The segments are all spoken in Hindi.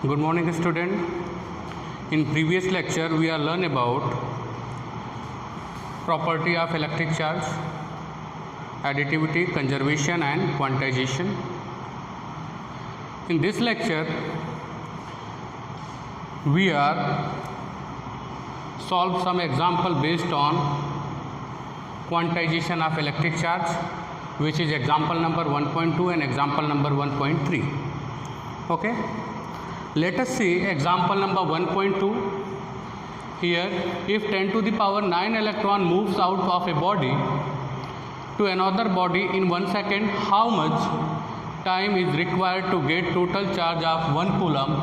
Good morning, student. In previous lecture, we are learn about property of electric charge, additivity, conservation, and quantization. In this lecture, we are solve some example based on quantization of electric charge, which is example number 1.2 and example number 1.3. Okay. Let us see example number 1.2. Here, if 10 to the power 9 electron moves out of a body to another body in 1 second, how much time is required to get total charge of 1 coulomb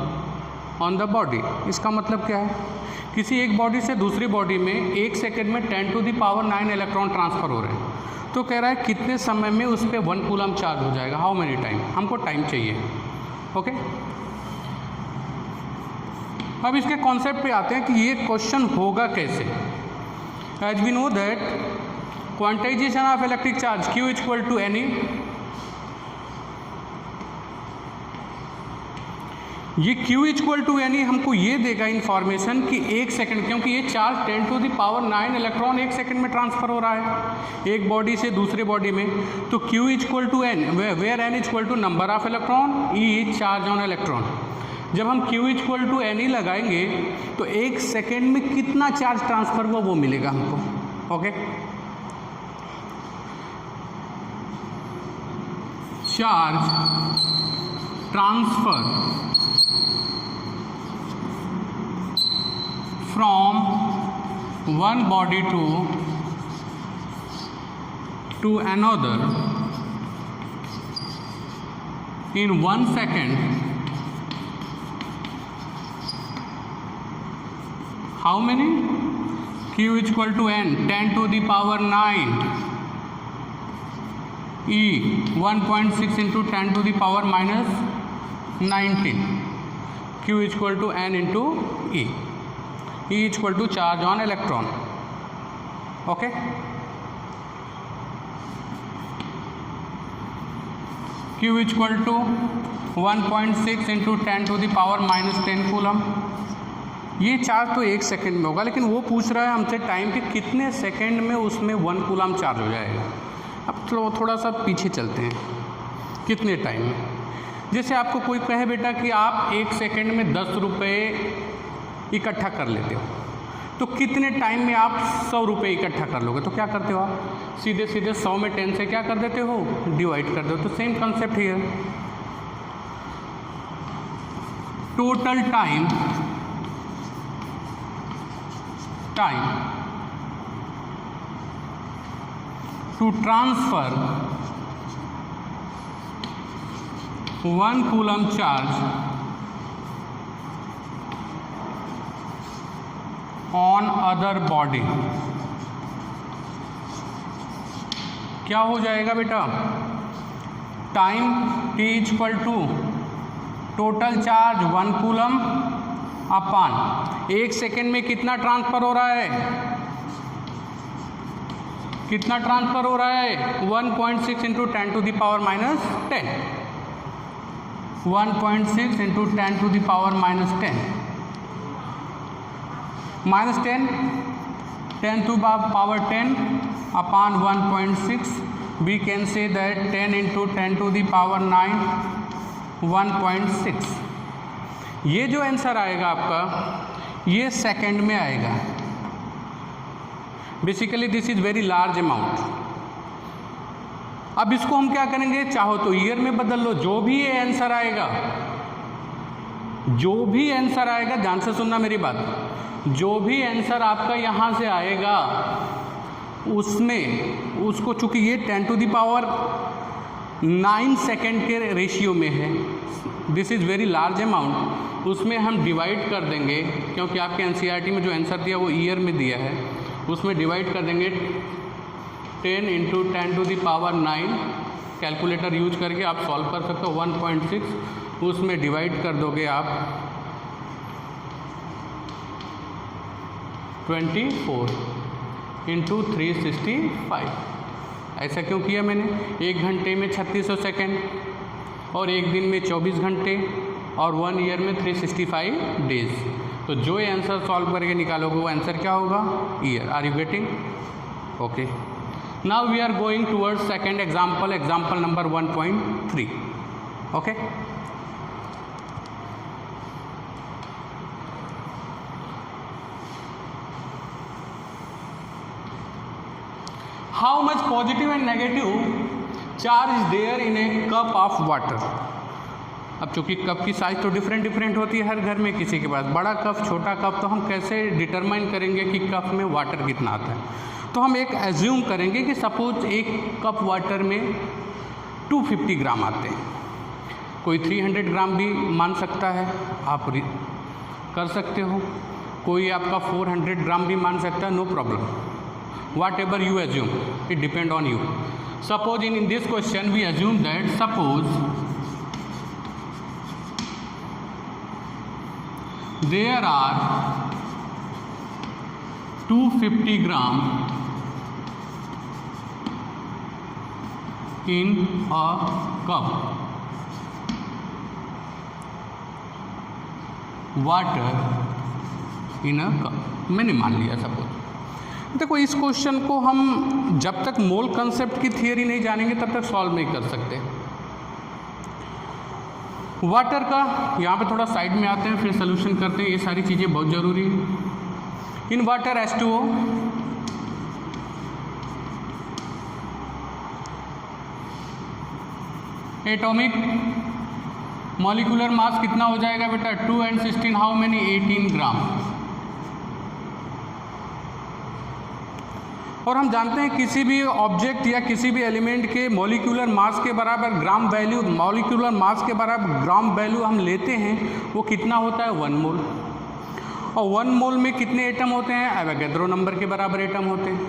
on the body? इसका मतलब क्या है? किसी एक बॉडी से दूसरी बॉडी में 1 सेकेंड में 10 to the power 9 electron transfer हो रहे हैं, तो कह रहा है कितने समय में उस पर 1 कूलम चार्ज हो जाएगा, हाउ मेनी टाइम, हमको टाइम चाहिए. ओके. अब इसके कॉन्सेप्ट पे आते हैं कि ये क्वेश्चन होगा कैसे. As we know that quantization of electric charge Q equal to n e. ये Q इक्वल टू एनी हमको ये देगा इंफॉर्मेशन कि 1 सेकंड, क्योंकि ये charge 10 to the power 9 electron 1 second में ट्रांसफ़र हो रहा है एक बॉडी से दूसरे बॉडी में. तो Q equal to N, where N equal to number of electron, E is charge on electron. जब हम Q equal to N E लगाएंगे तो 1 सेकेंड में कितना चार्ज ट्रांसफ़र हुआ वो मिलेगा हमको. Okay. Charge transfer from one body to another in 1 second. How many? Q equal to n, 10 to the power 9, E 1.6 into 10 to the power minus 19. Q equal to n into E. E equal to charge on electron. Okay. Q equal to 1.6 into 10 to the power minus 10 coulomb. ये चार्ज तो 1 सेकेंड में होगा, लेकिन वो पूछ रहा है हमसे टाइम कि कितने सेकेंड में उसमें 1 कूलम चार्ज हो जाएगा. अब थोड़ा सा पीछे चलते हैं, कितने टाइम में. जैसे आपको कोई कहे बेटा कि आप 1 सेकेंड में 10 रुपये इकट्ठा कर लेते हो, तो कितने टाइम में आप 100 रुपये इकट्ठा कर लोगे. तो क्या करते हो आप, सीधे सीधे 100 में 10 से क्या कर देते हो, डिवाइड कर दो. तो same concept here. Total time to transfer 1 coulomb charge on other body. क्या हो जाएगा बेटा, time T equal to total charge 1 coulomb upon 1 second में कितना ट्रांसफ़र हो रहा है, कितना ट्रांसफ़र हो रहा है, 1.6 into 10 to the power minus 10. 1.6 into 10 to the power minus 10 minus 10 to power 10 upon 1.6. We can say that 10 into 10 to the power 9 1.6. ये जो आंसर आएगा आपका, ये सेकंड में आएगा. Basically this is very large amount. अब इसको हम क्या करेंगे, चाहो तो ईयर में बदल लो. जो भी ये आंसर आएगा, जो भी आंसर आएगा, ध्यान से सुनना मेरी बात, जो भी आंसर आपका यहाँ से आएगा उसमें उसको, चूँकि ये 10 टू द पावर 9 सेकेंड के रेशियो में है, this is very large amount, उसमें हम डिवाइड कर देंगे, क्योंकि आपके एनसीईआरटी में जो आंसर दिया वो ईयर में दिया है, उसमें डिवाइड कर देंगे 10 into 10 to the power 9. Calculator use करके आप सॉल्व कर सकते हो. 1.6 उसमें डिवाइड कर दोगे आप 24 इंटू 365. ऐसा क्यों किया मैंने, 1 घंटे में 3600 सेकेंड और 1 दिन में 24 घंटे, और 1 ईयर में 365 डेज। तो जो ये आंसर सॉल्व करके निकालोगे वो आंसर क्या होगा? Yeah. Are you getting? Okay, now we are going towards second example, example number 1.3. Okay, how much positive and negative charge is there in a cup of water. अब चूंकि कप की साइज तो डिफरेंट होती है हर घर में, किसी के पास बड़ा कप, छोटा कप, तो हम कैसे डिटरमाइन करेंगे कि कप में वाटर कितना आता है? तो हम एक एज्यूम करेंगे कि सपोज एक कप वाटर में 250 ग्राम आते हैं, कोई 300 ग्राम भी मान सकता है, आप कर सकते हो, कोई आपका 400 ग्राम भी मान सकता है, no problem, whatever you assume, it depend on you. Suppose in this question we assume that suppose there are 250 gram in a cup water in a cup. मैंने मान लिया सपोज. देखो इस क्वेश्चन को हम जब तक मोल कंसेप्ट की थियरी नहीं जानेंगे तब तक सॉल्व नहीं कर सकते. वाटर का यहाँ पे थोड़ा साइड में आते हैं, फिर सोल्यूशन करते हैं. ये सारी चीज़ें बहुत ज़रूरी है. In water H2O atomic molecular mass कितना हो जाएगा बेटा? 2 and 16 हाउ मेनी? 18 ग्राम. और हम जानते हैं किसी भी ऑब्जेक्ट या किसी भी एलिमेंट के मॉलिक्यूलर मास के बराबर ग्राम वैल्यू, मॉलिक्यूलर मास के बराबर ग्राम वैल्यू हम लेते हैं, वो कितना होता है? 1 मोल. और 1 मोल में कितने एटम होते हैं? एवोगैड्रो नंबर के बराबर एटम होते हैं.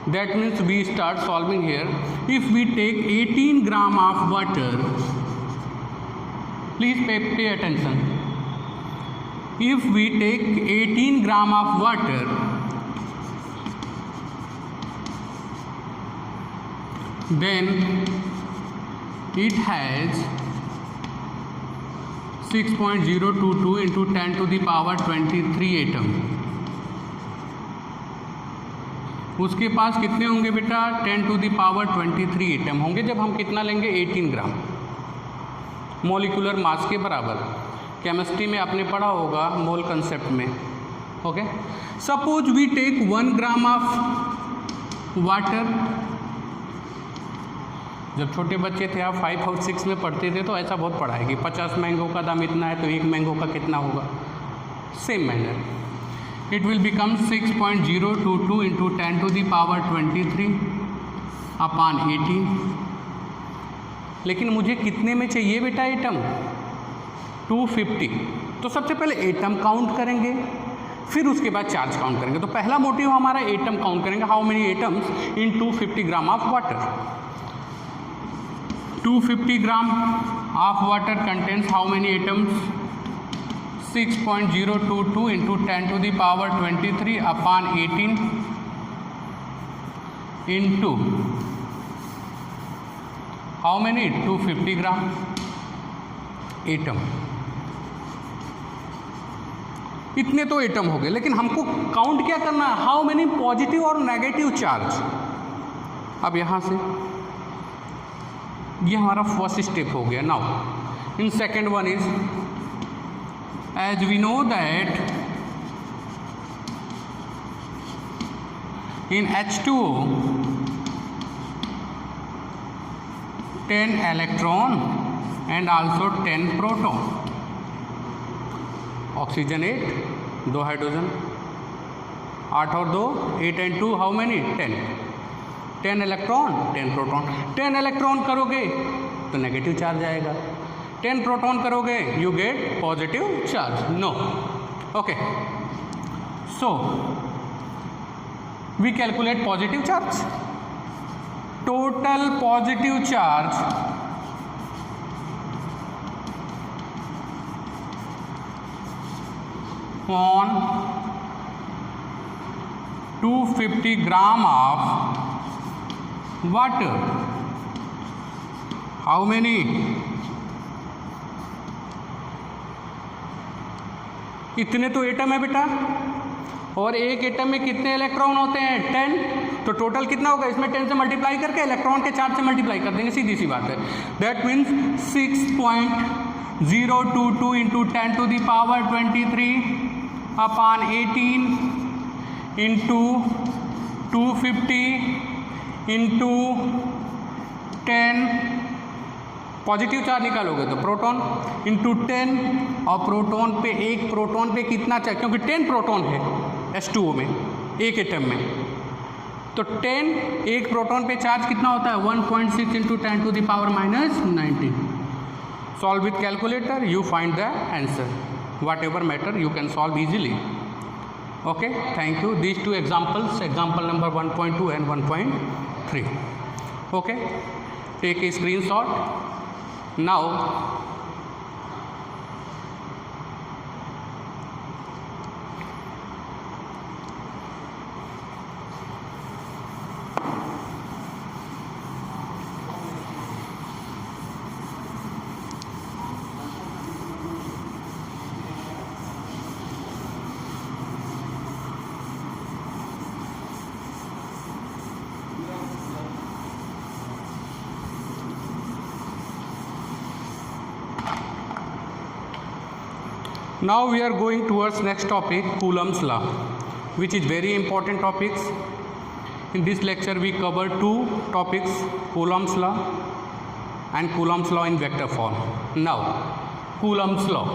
That means we start solving here. If we take 18 gram of water, please pay attention. If we take 18 gram of water, then it has 6.022 into 10 to the power 23 atom. उसके पास कितने होंगे बेटा? 10 to the power 23 एटम होंगे जब हम कितना लेंगे? 18 ग्राम मॉलिक्यूलर मास के बराबर. केमिस्ट्री में आपने पढ़ा होगा मोल कंसेप्ट में. Okay, suppose we take 1 gram of water. जब छोटे बच्चे थे, आप 5 और 6 में पढ़ते थे, तो ऐसा बहुत पढ़ा है कि 50 मैंगो का दाम इतना है तो 1 मैंगो का कितना होगा. Same manner it will become 6.022 into 10 to the power 23 upon 18. लेकिन मुझे कितने में चाहिए बेटा एटम? 250. तो सबसे पहले एटम काउंट करेंगे, फिर उसके बाद चार्ज काउंट करेंगे. तो पहला मोटिव हमारा एटम काउंट करेंगे. How many atoms in 250 gram of water? 250 gram of water contains how many atoms? 6.022 into 10 to the power 23 upon 18 into how many? 250 gram atom. इतने तो एटम हो गए, लेकिन हमको काउंट क्या करना है? हाउ मेनी पॉजिटिव और नेगेटिव चार्ज. अब यहाँ से ये हमारा फर्स्ट स्टेप हो गया. Now in second one is, as we know that in H2O 10 electron and also 10 proton. Oxygen 8, 2 hydrogen, 8 और 2 8 and 2 how many? 10. 10 electron 10 proton. 10 electron करोगे तो नेगेटिव चार्ज आएगा, 10 प्रोटॉन करोगे you get positive charge. No. Okay, so we calculate positive charge. Total positive charge on 250 gram of water, how many? इतने तो एटम है बेटा, और एक एटम में कितने इलेक्ट्रॉन होते हैं 10, तो टोटल कितना होगा, इसमें 10 से मल्टीप्लाई करके इलेक्ट्रॉन के चार्ज से मल्टीप्लाई कर देंगे, सीधी सी बात है। That means 6.022 into 10 to the power 23 upon 18 into 250 into 10, positive charge निकालोगे तो प्रोटॉन इंटू 10, और प्रोटॉन पे एक प्रोटॉन पे कितना चाहिए, क्योंकि 10 प्रोटॉन है H2O में एक एटम में, तो 10 एक प्रोटॉन पे चार्ज कितना होता है 1.6 into 10 to the power -19। Solve with calculator, you find the answer, whatever matter you can solve easily. Okay, thank you. These two examples, example number 1.2 and 1.3. Okay, take a screenshot. Now now we are going towards next topic, Coulomb's law, which is very important topics. In this lecture we cover two topics, Coulomb's law and Coulomb's law in vector form. Now Coulomb's law.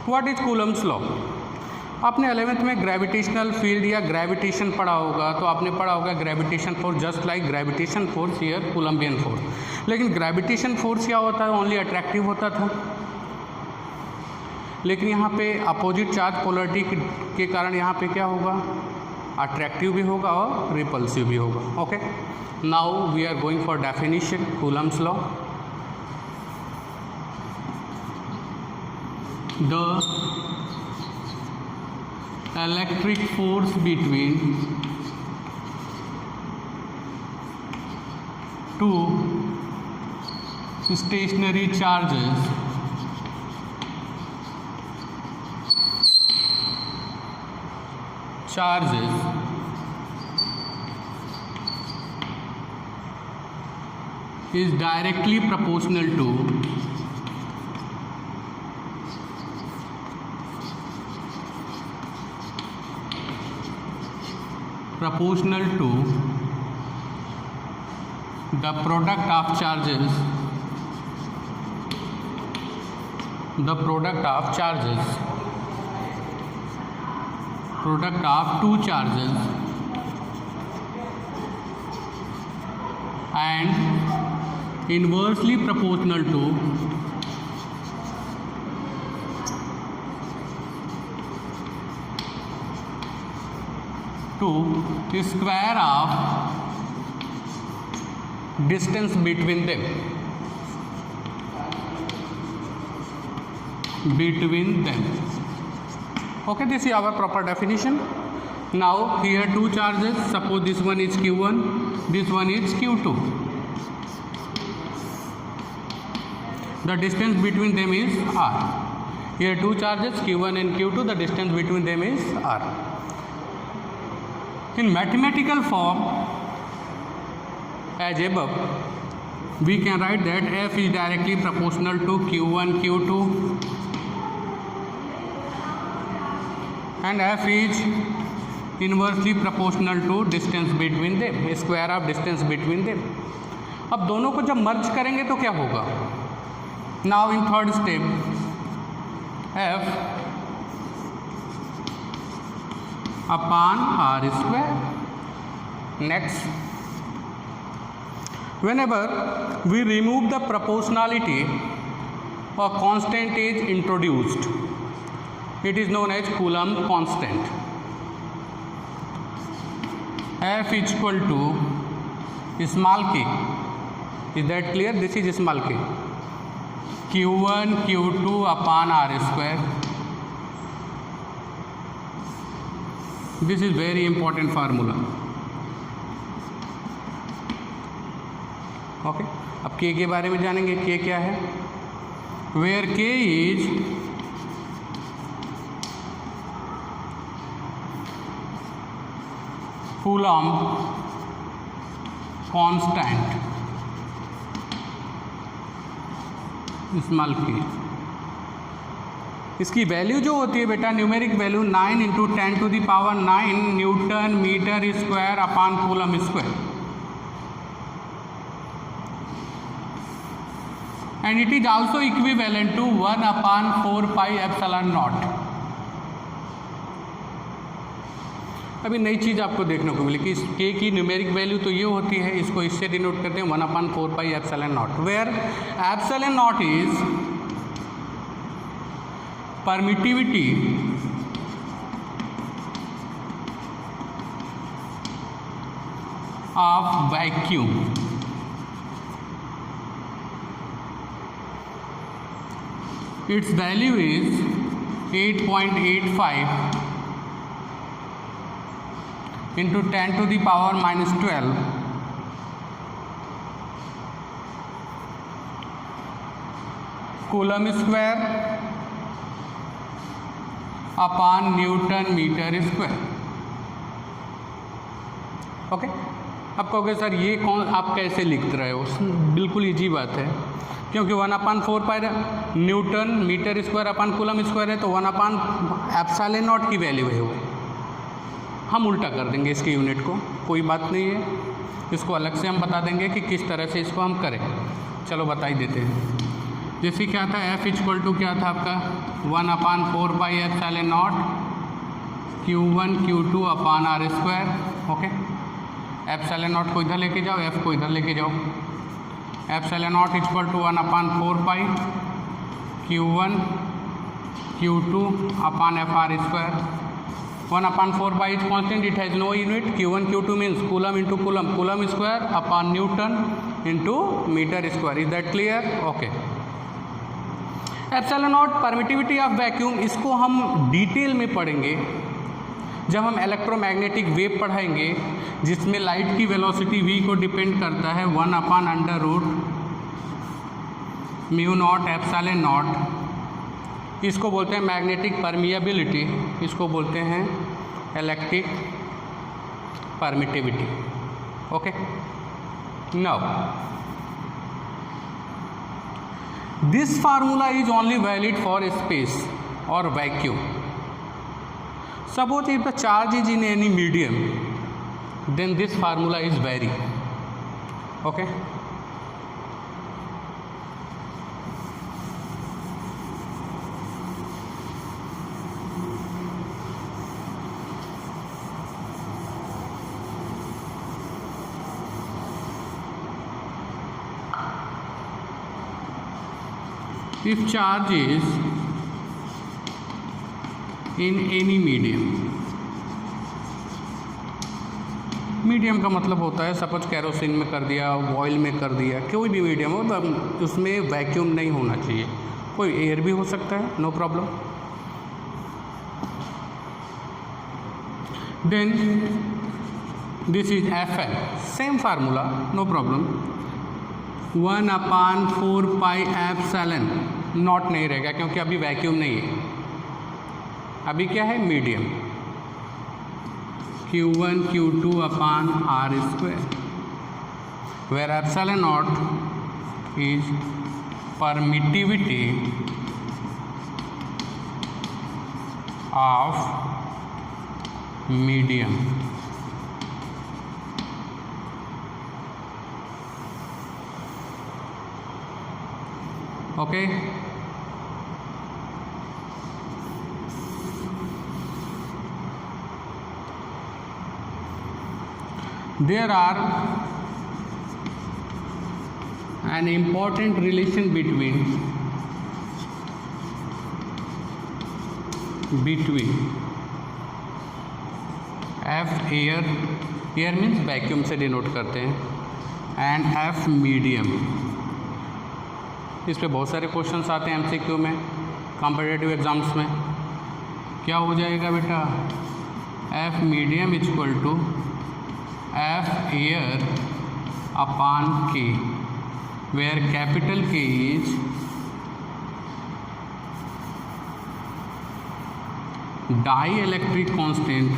What is Coulomb's law? आपने 11th में ग्रेविटेशनल फील्ड या ग्रेविटेशन पढ़ा होगा, तो आपने पढ़ा होगा gravitation force just like gravitation force here Columbian force. लेकिन ग्रेविटेशन फोर्स क्या होता है, ओनली अट्रैक्टिव होता था, लेकिन यहाँ पे अपोजिट चार्ज पोलरिटी के कारण यहाँ पे क्या होगा, अट्रैक्टिव भी होगा और रिपल्सिव भी होगा। Okay, now we are going for definition, Coulomb's law. The electric force between two stationary charges is directly proportional to the product of charges, product of two charges, and inversely proportional to square of distance between them. Okay, this is our proper definition. Now here two charges, suppose this one is Q1, this one is Q2. The distance between them is R. Here two charges Q1 and Q2, the distance between them is R. In mathematical form, as above, we can write that F is directly proportional to Q1, Q2, and F is inversely proportional to distance between them, square of distance between them. अब दोनों को जब मर्ज करेंगे तो क्या होगा? Now in third step, F upon R square. Next, whenever we remove the proportionality, a constant is introduced. It is known as Coulomb constant. F is equal to small k. Is that clear? This is small k. Q1 Q2 upon R square. This is very important formula. Okay, अब के बारे में जानेंगे। के क्या है? वेयर के इज कूलम्ब कांस्टेंट, स्मॉल के। इसकी वैल्यू जो होती है बेटा, numeric value 9 × 10⁹ newton metre square upon coulomb square, and it is also equivalent to 1/4πε0। अभी नई चीज़ आपको देखने को मिली कि इस के की न्यूमेरिक वैल्यू तो ये होती है, इसको इससे डिनोट करते हैं 1/4πε0, where ε0 is permittivity of vacuum. Its value is 8.85 into 10⁻⁻12 coulomb square upon newton metre square. Okay, अब कहोगे सर ये कौन, आप कैसे लिख रहे हो? बिल्कुल इजी बात है, क्योंकि 1/4π newton metre square upon coulomb square है, तो 1/ε0 की वैल्यू है वो। हम उल्टा कर देंगे इसके यूनिट को, कोई बात नहीं है, इसको अलग से हम बता देंगे कि किस तरह से इसको हम करें। चलो बता ही देते हैं। जैसे क्या था, F = क्या था आपका 1/4πε0 Q1 Q2 अपान r²। ओके, ε0 को इधर लेके जाओ, F को इधर लेके जाओ। ε0 = 1/4π Q1 Q2 upon FR²। 1/4π is constant, it has no unit। Q1 Q2 means coulomb into coulomb, coulomb square upon Newton into meter square। Is that clear? Okay। ε0 permittivity of vacuum, इसको हम डिटेल में पढ़ेंगे जब हम इलेक्ट्रोमैग्नेटिक वेव पढ़ाएंगे, जिसमें लाइट की वेलोसिटी v को डिपेंड करता है 1/√μ0ε0। इसको बोलते हैं मैग्नेटिक परमिएबिलिटी, इसको बोलते हैं electric permittivity. Okay, now this formula is only valid for space और vacuum. Suppose if the charge is in any medium, then this formula is vary। Okay, if charge is in any medium, medium का मतलब होता है सपोज कैरोसिन में कर दिया, ऑयल में कर दिया, कोई भी मीडियम हो, तो उसमें वैक्यूम नहीं होना चाहिए, कोई एयर भी हो सकता है, no problem. Then this is Fn, same formula, no problem. 1/4πε0 naught नहीं रहेगा क्योंकि अभी वैक्यूम नहीं है, अभी क्या है, medium. Q1 Q2 upon r², where ε0 is permittivity of medium। Okay, there are an important relation between F air, air means vacuum से डिनोट करते हैं, एंड F मीडियम। इस पे बहुत सारे क्वेश्चंस आते हैं MCQ में, कॉम्पिटिटिव एग्जाम्स में। क्या हो जाएगा बेटा, F medium = F air upon K। where capital K is dielectric constant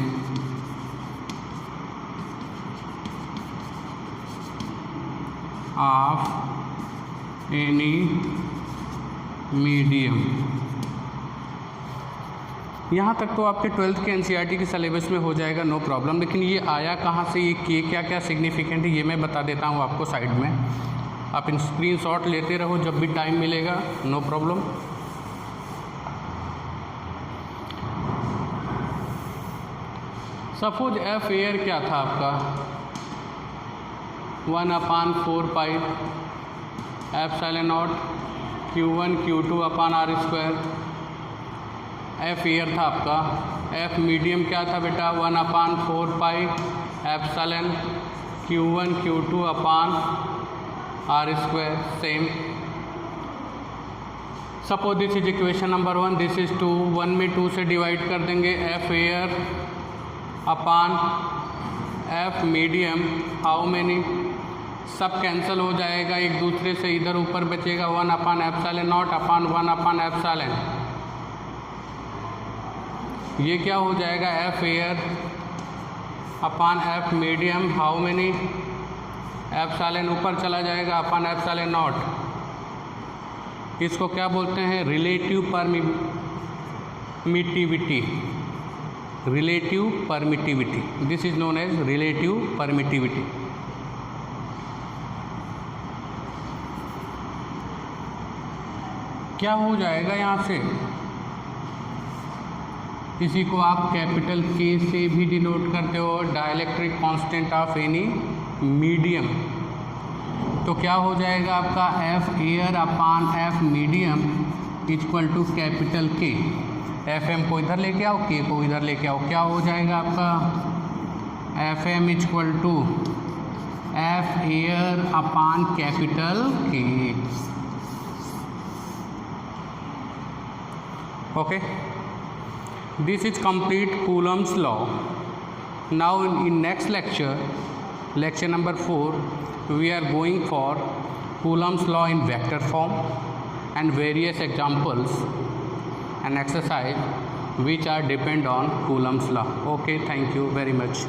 of any medium। यहाँ तक तो आपके 12th के एनसीईआरटी के सिलेबस में हो जाएगा, नो प्रॉब्लम। लेकिन ये आया कहाँ से, ये के क्या क्या सिग्निफिकेंट है ये मैं बता देता हूँ आपको साइड में। आप इन स्क्रीनशॉट लेते रहो जब भी टाइम मिलेगा, no problem. Suppose F air क्या था आपका 1/4 pi epsilon naught Q1 Q2 upon R square. F air था आपका। एफ मीडियम क्या था बेटा 1/4 pi epsilon Q1 Q2 upon R square, same. Suppose this is equation number 1, this is 2, 1 में 2 से डिवाइड कर देंगे। F air upon F medium how many, सब कैंसिल हो जाएगा एक दूसरे से, इधर ऊपर बचेगा 1/एप्सिलॉन नॉट अपॉन 1/एप्सिलॉन। ये क्या हो जाएगा F air upon F medium how many, epsilon ऊपर चला जाएगा अपॉन एप्सिलॉन नॉट। इसको क्या बोलते हैं relative permittivity, relative permittivity, this is known as relative permittivity. क्या हो जाएगा यहाँ से, इसी को आप कैपिटल के से भी डिनोट करते हो, dielectric constant of any medium. तो क्या हो जाएगा आपका F air upon F medium equal to capital K. F M को इधर लेके आओ, के को इधर लेके आओ, क्या हो जाएगा आपका F m equal to F air upon capital K. Okay, this is complete Coulomb's law. Now in next lecture, lecture number 4, we are going for Coulomb's law in vector form and various examples and exercise which are depend on Coulomb's law. Okay, thank you very much.